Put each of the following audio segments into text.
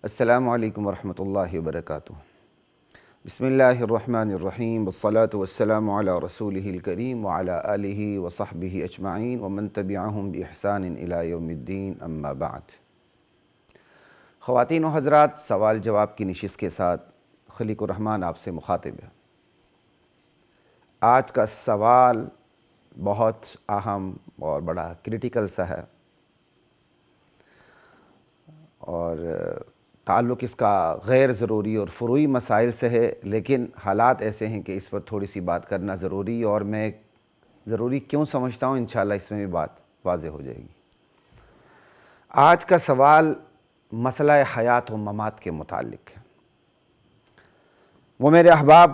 السلام علیکم ورحمۃ اللہ وبرکاتہ۔ بسم اللہ الرحمن الرحیم والصلاة والسلام علی رسولہ الکریم وعلی آلہ وصحبہ اجمعین ومن تبعہم بإحسان الی یوم الدین، اما بعد۔ خواتین و حضرات، سوال جواب کی نشست کے ساتھ خلیق الرحمن آپ سے مخاطب ہے۔ آج کا سوال بہت اہم اور بڑا کریٹیکل سا ہے، اور تعلق اس کا غیر ضروری اور فروعی مسائل سے ہے، لیکن حالات ایسے ہیں کہ اس پر تھوڑی سی بات کرنا ضروری، اور میں ضروری کیوں سمجھتا ہوں انشاءاللہ اس میں بھی بات واضح ہو جائے گی۔ آج کا سوال مسئلہ حیات و ممات کے متعلق ہے۔ وہ میرے احباب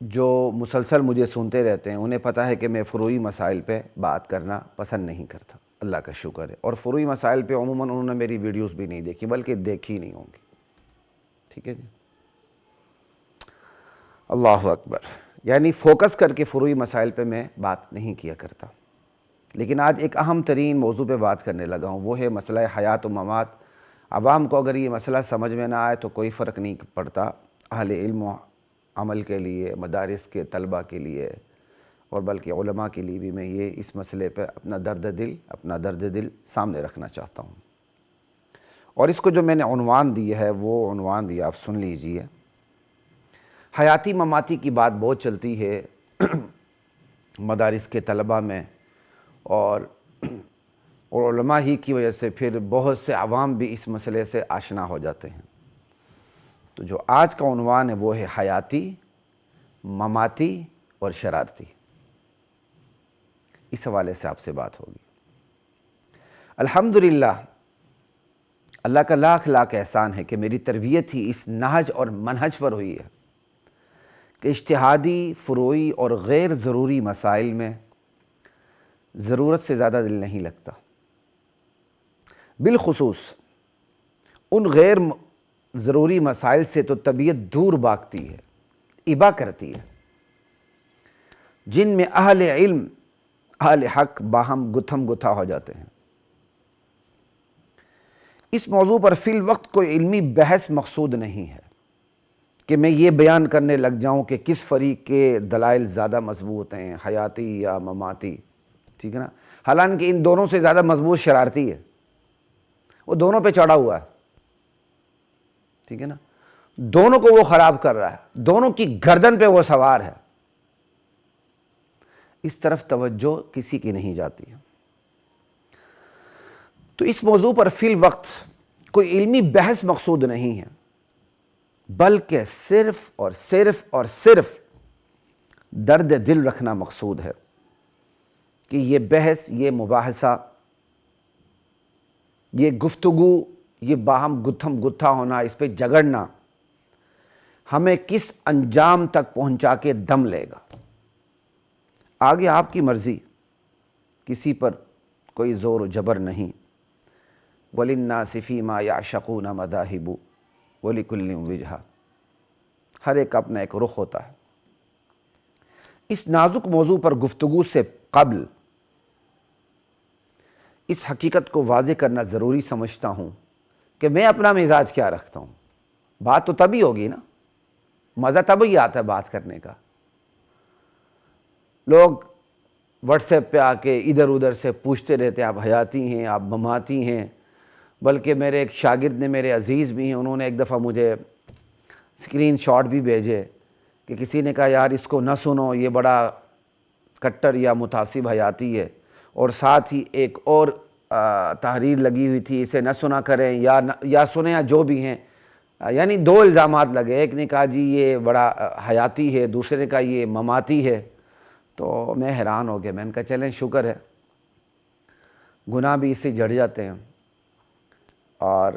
جو مسلسل مجھے سنتے رہتے ہیں انہیں پتہ ہے کہ میں فروعی مسائل پہ بات کرنا پسند نہیں کرتا، اللہ کا شکر ہے، اور فروعی مسائل پہ عموماً انہوں نے میری ویڈیوز بھی نہیں دیکھی، بلکہ دیکھی نہیں ہوں گی۔ ٹھیک ہے جی، اللہ اکبر، یعنی فوکس کر کے فروعی مسائل پہ میں بات نہیں کیا کرتا، لیکن آج ایک اہم ترین موضوع پہ بات کرنے لگا ہوں، وہ ہے مسئلہ حیات و ممات۔ عوام کو اگر یہ مسئلہ سمجھ میں نہ آئے تو کوئی فرق نہیں پڑتا، اہل علم و عمل کے لیے، مدارس کے طلبہ کے لیے، اور بلکہ علماء کے لیے بھی میں اس مسئلے پہ اپنا درد دل سامنے رکھنا چاہتا ہوں۔ اور اس کو جو میں نے عنوان دی ہے وہ عنوان بھی آپ سن لیجئے۔ حیاتی مماتی کی بات بہت چلتی ہے مدارس کے طلبہ میں، اور علماء ہی کی وجہ سے پھر بہت سے عوام بھی اس مسئلے سے آشنا ہو جاتے ہیں۔ تو جو آج کا عنوان ہے وہ ہے حیاتی، مماتی اور شرارتی۔ اس حوالے سے آپ سے بات ہوگی۔ الحمدللہ، اللہ کا لاکھ لاکھ احسان ہے کہ میری تربیت ہی اس نہج اور منہج پر ہوئی ہے کہ اجتہادی، فروعی اور غیر ضروری مسائل میں ضرورت سے زیادہ دل نہیں لگتا، بالخصوص ان غیر ضروری مسائل سے تو طبیعت دور بھاگتی ہے، ابا کرتی ہے، جن میں اہل علم، اہل حق باہم گتھم گتھا ہو جاتے ہیں۔ اس موضوع پر فی الوقت کوئی علمی بحث مقصود نہیں ہے کہ میں یہ بیان کرنے لگ جاؤں کہ کس فریق کے دلائل زیادہ مضبوط ہیں، حیاتی یا مماتی، ٹھیک ہے نا؟ حالانکہ ان دونوں سے زیادہ مضبوط شرارتی ہے، وہ دونوں پہ چڑھا ہوا ہے، ٹھیک ہے نا؟ دونوں کو وہ خراب کر رہا ہے، دونوں کی گردن پہ وہ سوار ہے، اس طرف توجہ کسی کی نہیں جاتی ہے۔ تو اس موضوع پر فی الوقت کوئی علمی بحث مقصود نہیں ہے، بلکہ صرف درد دل رکھنا مقصود ہے کہ یہ بحث، یہ مباحثہ، یہ گفتگو، یہ باہم گتھم گتھا ہونا، اس پہ جگڑنا ہمیں کس انجام تک پہنچا کے دم لے گا۔ آگے آپ کی مرضی، کسی پر کوئی زور و جبر نہیں۔ وَلِلنَّاسِ فِي مَا يَعْشَقُونَ مَذَاهِبُ وَلِكُلٍّ وِجْهَةٌ، ہر ایک اپنا ایک رخ ہوتا ہے۔ اس نازک موضوع پر گفتگو سے قبل اس حقیقت کو واضح کرنا ضروری سمجھتا ہوں کہ میں اپنا مزاج کیا رکھتا ہوں۔ بات تو تبھی ہوگی نا، مزہ تبھی آتا ہے بات کرنے کا۔ لوگ واٹس ایپ پہ آ کے ادھر ادھر سے پوچھتے رہتے ہیں، آپ حیاتی ہیں، آپ مماتی ہیں۔ بلکہ میرے ایک شاگرد نے، میرے عزیز بھی ہیں، انہوں نے ایک دفعہ مجھے اسکرین شاٹ بھی بھیجے کہ کسی نے کہا یار اس کو نہ سنو، یہ بڑا کٹر یا متعصب حیاتی ہے، اور ساتھ ہی ایک اور تحریر لگی ہوئی تھی، اسے نہ سنا کریں یا سنیں، یا جو بھی ہیں، یعنی دو الزامات لگے۔ ایک نے کہا جی یہ بڑا حیاتی ہے، دوسرے نے کہا یہ مماتی ہے۔ تو میں حیران ہو گیا، میں نے کہا چلیں شکر ہے، گناہ بھی اس سے جڑ جاتے ہیں، اور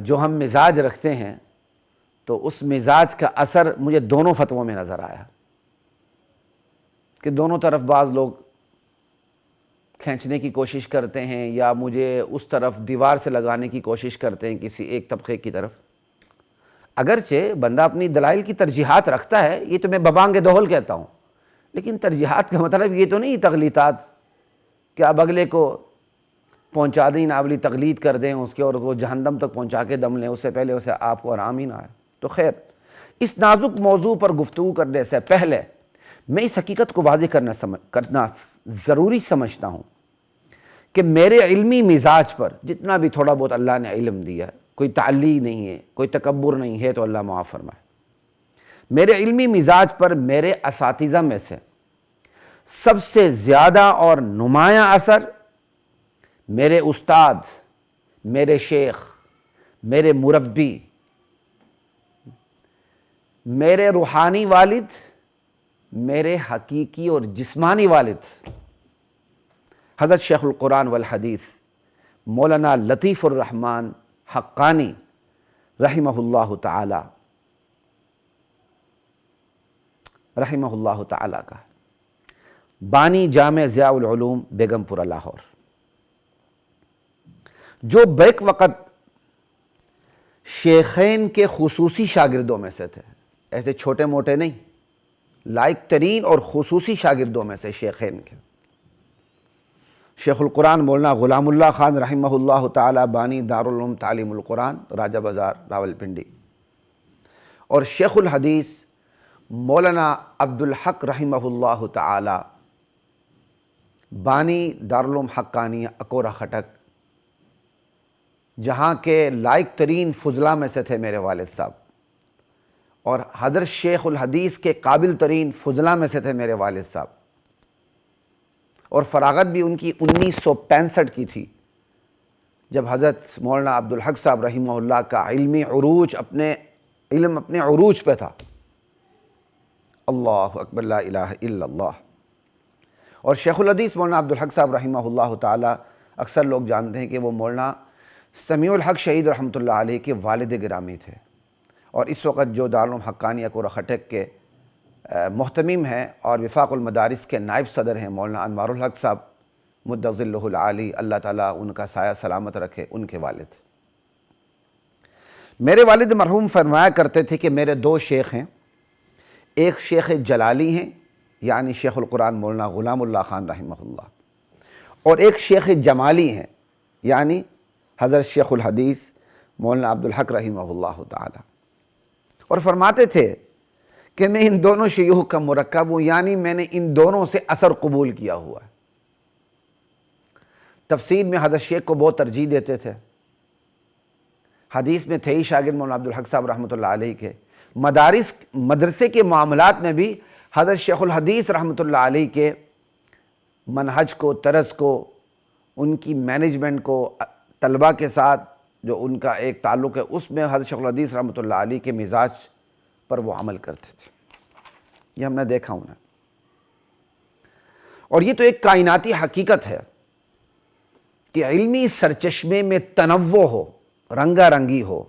جو ہم مزاج رکھتے ہیں تو اس مزاج کا اثر مجھے دونوں فتووں میں نظر آیا کہ دونوں طرف بعض لوگ کھینچنے کی کوشش کرتے ہیں، یا مجھے اس طرف دیوار سے لگانے کی کوشش کرتے ہیں کسی ایک طبقے کی طرف۔ اگرچہ بندہ اپنی دلائل کی ترجیحات رکھتا ہے، یہ تو میں ببانگ دہل کہتا ہوں، لیکن ترجیحات کا مطلب یہ تو نہیں تغلیطات کہ اب اگلے کو پہنچا دیں ناولی تقلید کر دیں اس کے اور وہ جہنم تک پہنچا کے دم لیں، اس سے پہلے اسے آپ کو آرام ہی نہ آئے۔ تو خیر، اس نازک موضوع پر گفتگو کرنے سے پہلے میں اس حقیقت کو واضح کرنا ضروری سمجھتا ہوں کہ میرے علمی مزاج پر جتنا بھی تھوڑا بہت اللہ نے علم دیا ہے، کوئی تعلی نہیں ہے، کوئی تکبر نہیں ہے، تو اللہ معاف فرمائے۔ میرے علمی مزاج پر میرے اساتذہ میں سے سب سے زیادہ اور نمایاں اثر میرے استاد، میرے شیخ، میرے مربی، میرے روحانی والد، میرے حقیقی اور جسمانی والد حضرت شیخ القرآن والحدیث مولانا لطیف الرحمن حقانی رحمہ اللہ تعالی کا بانی جامع ضیاء العلوم بیگم پورہ لاہور، جو بیک وقت شیخین کے خصوصی شاگردوں میں سے تھے، ایسے چھوٹے موٹے نہیں، لائق ترین اور خصوصی شاگردوں میں سے شیخین کے۔ شیخ القرآن مولانا غلام اللہ خان رحمہ اللہ تعالی بانی دارالعلوم تعلیم القرآن راجہ بازار راولپنڈی، اور شیخ الحدیث مولانا عبدالحق رحمہ اللہ تعالی بانی دارالعلوم حقانیہ اکورہ خٹک، جہاں کے لائق ترین فضلاء میں سے تھے میرے والد صاحب، اور حضرت شیخ الحدیث کے قابل ترین فضلاء میں سے تھے میرے والد صاحب، اور فراغت بھی ان کی 1965 کی تھی، جب حضرت مولانا عبدالحق صاحب رحمہ اللہ کا علمی عروج اپنے عروج پہ تھا۔ اللہ اکبر، لا الہ الا اللہ۔ اور شیخ الحدیث مولانا عبدالحق صاحب رحمہ اللہ تعالی، اکثر لوگ جانتے ہیں کہ وہ مولانا سمیع الحق شہید رحمۃ اللہ علیہ کے والد گرامی تھے، اور اس وقت جو دارالعلوم حقانیہ اکورہ خٹک کے محتمم ہیں اور وفاق المدارس کے نائب صدر ہیں مولانا انوار الحق صاحب مد ظلہ العالی، اللہ تعالیٰ ان کا سایہ سلامت رکھے، ان کے والد۔ میرے والد مرحوم فرمایا کرتے تھے کہ میرے دو شیخ ہیں، ایک شیخ جلالی ہیں یعنی شیخ القرآن مولانا غلام اللہ خان رحمہ اللہ، اور ایک شیخ جمالی ہیں یعنی حضرت شیخ الحدیث مولانا عبدالحق رحمہ اللہ تعالی، اور فرماتے تھے کہ میں ان دونوں شیوخ کا مرکب ہوں، یعنی میں نے ان دونوں سے اثر قبول کیا ہوا ہے۔ تفسیر میں حضرت شیخ کو بہت ترجیح دیتے تھے، حدیث میں تھے ہی شاگرد مولانا عبدالحق صاحب رحمۃ اللہ علیہ کے، مدرسے کے معاملات میں بھی حضرت شیخ الحدیث رحمۃ اللہ علیہ کے منہج کو، طرز کو، ان کی مینجمنٹ کو، طلباء کے ساتھ جو ان کا ایک تعلق ہے، اس میں حضرت شیخ الحدیث رحمۃ اللہ علیہ کے مزاج پر وہ عمل کرتے تھے۔ یہ ہم نے دیکھا ہونا، اور یہ تو ایک کائناتی حقیقت ہے کہ علمی سرچشمے میں تنوع ہو، رنگا رنگی ہو،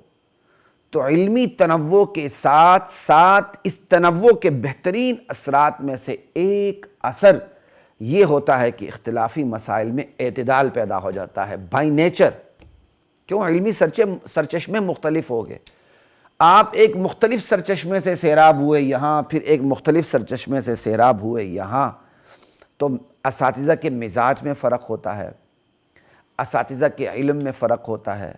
تو علمی تنوع کے ساتھ ساتھ اس تنوع کے بہترین اثرات میں سے ایک اثر یہ ہوتا ہے کہ اختلافی مسائل میں اعتدال پیدا ہو جاتا ہے بائی نیچر۔ کیوں؟ علمی سرچشمے مختلف ہو گئے، آپ ایک مختلف سرچشمے سے سیراب ہوئے یہاں، پھر ایک مختلف سرچشمے سے سیراب ہوئے یہاں، تو اساتذہ کے مزاج میں فرق ہوتا ہے، اساتذہ کے علم میں فرق ہوتا ہے،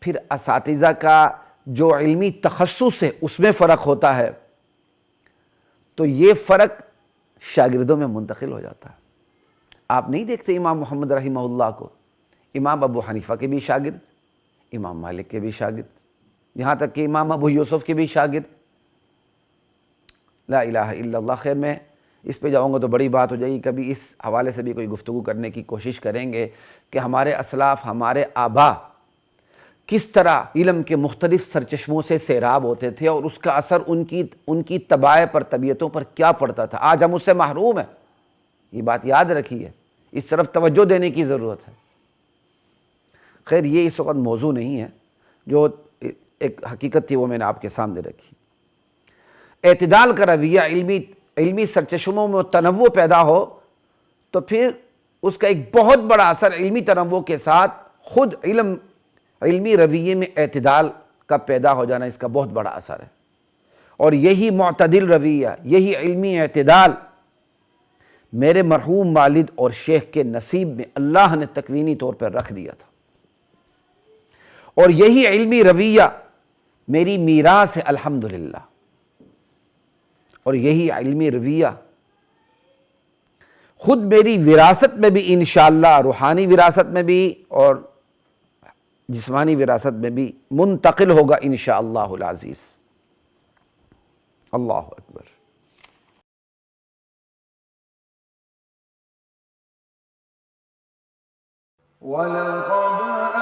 پھر اساتذہ کا جو علمی تخصص ہے اس میں فرق ہوتا ہے، تو یہ فرق شاگردوں میں منتقل ہو جاتا ہے۔ آپ نہیں دیکھتے امام محمد رحمہ اللہ کو، امام ابو حنیفہ کے بھی شاگرد، امام مالک کے بھی شاگرد، یہاں تک کہ امام ابو یوسف کے بھی شاگرد۔ لا الہ الا اللہ۔ خیر، میں اس پہ جاؤں گا تو بڑی بات ہو جائے گی، کبھی اس حوالے سے بھی کوئی گفتگو کرنے کی کوشش کریں گے کہ ہمارے اسلاف، ہمارے آبا کس طرح علم کے مختلف سرچشموں سے سیراب ہوتے تھے، اور اس کا اثر ان کی طباع پر، طبیعتوں پر کیا پڑتا تھا۔ آج ہم اس سے محروم ہیں، یہ بات یاد رکھیے، اس طرف توجہ دینے کی ضرورت ہے۔ خیر، یہ اس وقت موضوع نہیں ہے، جو ایک حقیقت تھی وہ میں نے آپ کے سامنے رکھی۔ اعتدال کا رویہ علمی سرچشموں میں تنوع پیدا ہو تو پھر اس کا ایک بہت بڑا اثر علمی تنوع کے ساتھ خود علمی رویے میں اعتدال کا پیدا ہو جانا، اس کا بہت بڑا اثر ہے، اور یہی معتدل رویہ، یہی علمی اعتدال میرے مرحوم والد اور شیخ کے نصیب میں اللہ نے تکوینی طور پر رکھ دیا تھا، اور یہی علمی رویہ میری میراث ہے الحمدللہ، اور یہی علمی رویہ خود میری وراثت میں بھی انشاءاللہ، روحانی وراثت میں بھی اور جسمانی وراثت میں بھی منتقل ہوگا انشاءاللہ العزیز۔ اللہ اکبر۔ وَلَقَدْ